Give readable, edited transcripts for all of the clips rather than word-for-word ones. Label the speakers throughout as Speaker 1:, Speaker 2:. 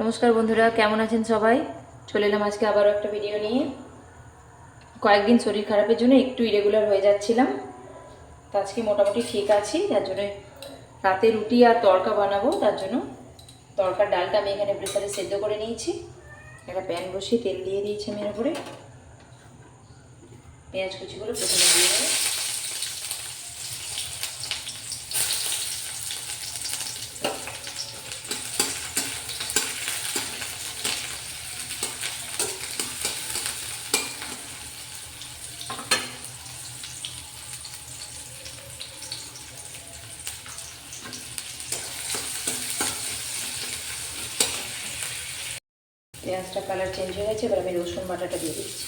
Speaker 1: নমস্কার বন্ধুরা, কেমন আছেন সবাই? চলে এলাম আজকে আবারও একটা ভিডিও নিয়ে। কয়েকদিন শরীর খারাপের জন্য একটু ইরেগুলার হয়ে যাচ্ছিলাম, তো আজকে মোটামুটি ঠিক আছি। তার জন্য রাতে রুটি আর তড়কা বানাবো। তার জন্য তড়কার ডালটা আমি এখানে প্রেসারে সেদ্ধ করে নিয়েছি। একটা প্যান বসিয়ে তেল দিয়ে দিয়েছি আমি এর উপরে। পেঁয়াজ কুচিগুলো প্রথমে দিয়ে দেবো। পেঁয়াজটা কালার চেঞ্জ হয়ে গেছে, এবার আমি রসুন বাটাটা দিয়ে দিচ্ছি।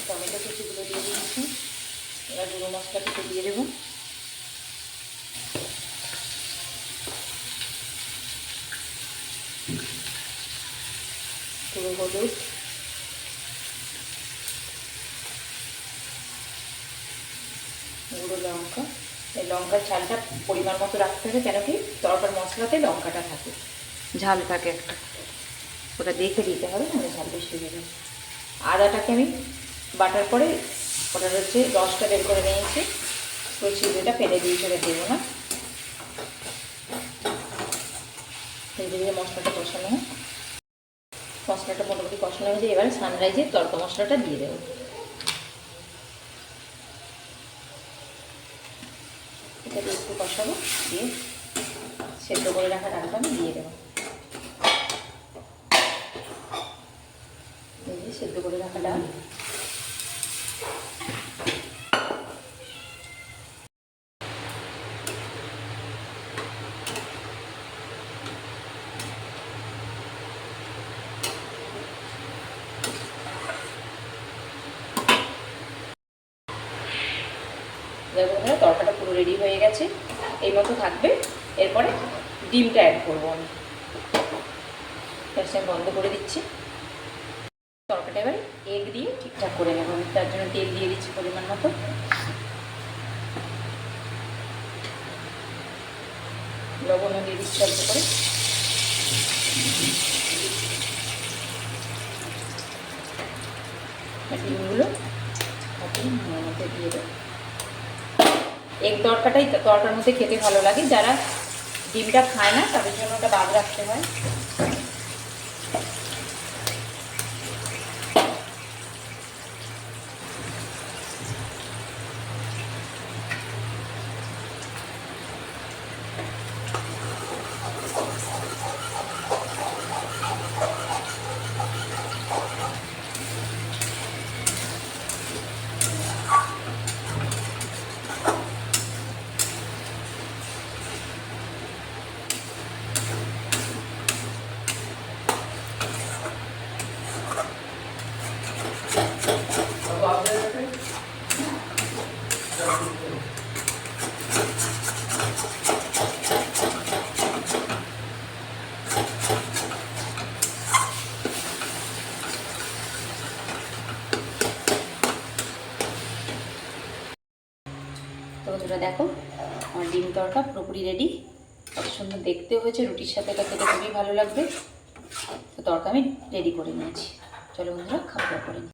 Speaker 1: টমেটো কুচিগুলো দিয়ে দিয়েছি। এবার গুঁড়ো মশলা কিছু দিয়ে দেবো। গুঁড়ো হলুদ, গুঁড়ো লঙ্কা। এই লঙ্কার ঝালটা পরিমাণ মতো রাখতে হবে, কেন কি তরকার মশলাতে লঙ্কাটা থাকে, ঝাল থাকে একটা, ওটা দেখে দিতে হবে, না ঝাল বেশি হয়ে যাবে। আদাটাকে আমি বাটার পরে ওটার হচ্ছে রসটা বের করে নিয়েছি, তো চিড়েটা ফেলে দিয়ে চলে দেবো না। ধীরে ধীরে মশলাটা কষানো হয়। মশলাটা মোটামুটি কষানো হয়েছে, এবার সানরাইজের তরকা মশলাটা দিয়ে দেবো। এটা দিয়ে একটু কষাবো, দিয়ে সেদ্ধ করে রাখা ডালটা আমি দিয়ে দেবো। সেদ্ধ করে রাখা ডাল দেখো, তরকাটা পুরো রেডি হয়ে গেছে, এই মতো থাকবে। এরপরে ডিমটা অ্যাড করবো আমি। গ্যাসটা বন্ধ করে দিচ্ছি। তরকাটা এবার এগ দিয়ে ঠিকঠাক করে নেব। আমি তার জন্য তেল দিয়ে দিচ্ছি পরিমাণ মতো। লবণও দিয়ে দিচ্ছি অল্প করে। ডিমগুলো মধ্যে দিয়ে দেবো। এগ তরকাটাই তরকার মধ্যে খেতে ভালো লাগে। যারা ডিমটা খায় না তাদের জন্য ওটা বাদ রাখতে হয়। তো বন্ধুরা দেখো, আমার ডিম তরকা পুরোপুরি রেডি। কত সুন্দর দেখতেও হয়েছে, রুটির সাথে এটা খেতে খুবই ভালো লাগবে। তো তরকা আমি রেডি করে নিয়েছি। চলো বন্ধুরা, খাওয়া দাওয়া করে নিই।